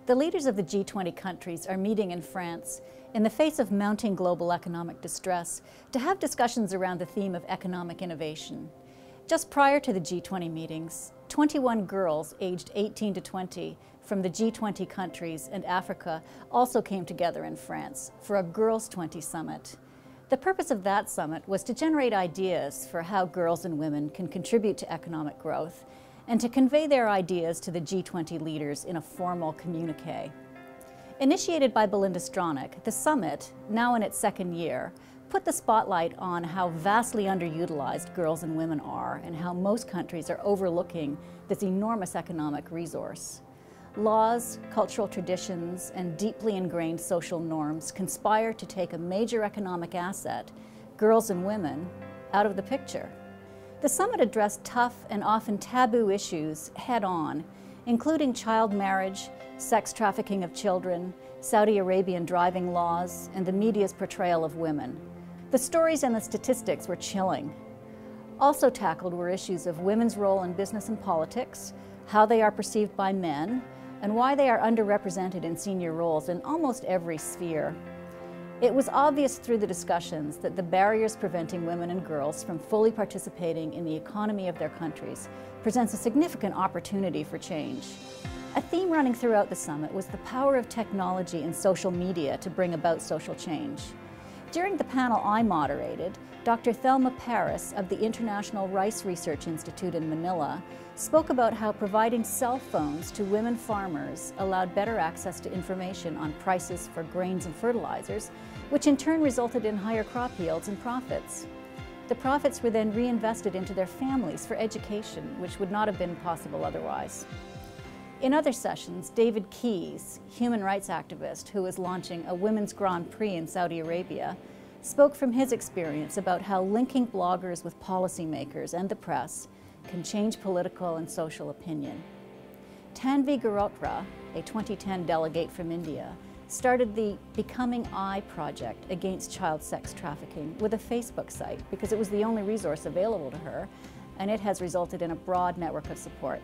The leaders of the G20 countries are meeting in France in the face of mounting global economic distress to have discussions around the theme of economic innovation. Just prior to the G20 meetings, 21 girls aged 18 to 20 from the G20 countries and Africa also came together in France for a Girls 20 summit. The purpose of that summit was to generate ideas for how girls and women can contribute to economic growth and to convey their ideas to the G20 leaders in a formal communiqué. Initiated by Belinda Stronach, the summit, now in its second year, put the spotlight on how vastly underutilized girls and women are and how most countries are overlooking this enormous economic resource. Laws, cultural traditions, and deeply ingrained social norms conspire to take a major economic asset, girls and women, out of the picture. The summit addressed tough and often taboo issues head-on, including child marriage, sex trafficking of children, Saudi Arabian driving laws, and the media's portrayal of women. The stories and the statistics were chilling. Also tackled were issues of women's role in business and politics, how they are perceived by men, and why they are underrepresented in senior roles in almost every sphere. It was obvious through the discussions that the barriers preventing women and girls from fully participating in the economy of their countries presents a significant opportunity for change. A theme running throughout the summit was the power of technology and social media to bring about social change. During the panel I moderated, Dr. Thelma Paris of the International Rice Research Institute in Manila spoke about how providing cell phones to women farmers allowed better access to information on prices for grains and fertilizers, which in turn resulted in higher crop yields and profits. The profits were then reinvested into their families for education, which would not have been possible otherwise. In other sessions, David Keyes, human rights activist who is launching a women's Grand Prix in Saudi Arabia, spoke from his experience about how linking bloggers with policymakers and the press can change political and social opinion. Tanvi Garotra, a 2010 delegate from India, started the Becoming I project against child sex trafficking with a Facebook site because it was the only resource available to her, and it has resulted in a broad network of support.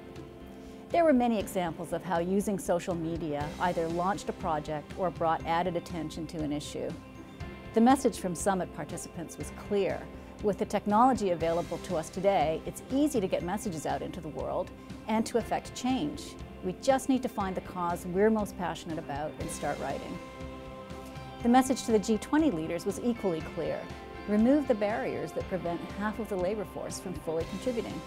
There were many examples of how using social media either launched a project or brought added attention to an issue. The message from summit participants was clear. With the technology available to us today, it's easy to get messages out into the world and to affect change. We just need to find the cause we're most passionate about and start writing. The message to the G20 leaders was equally clear. Remove the barriers that prevent half of the labor force from fully contributing.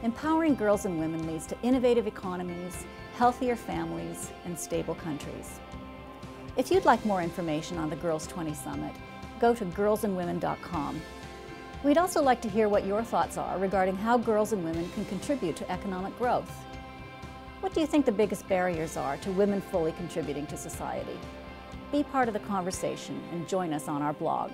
Empowering girls and women leads to innovative economies, healthier families, and stable countries. If you'd like more information on the Girls 20 Summit, go to girlsandwomen.com. We'd also like to hear what your thoughts are regarding how girls and women can contribute to economic growth. What do you think the biggest barriers are to women fully contributing to society? Be part of the conversation and join us on our blog.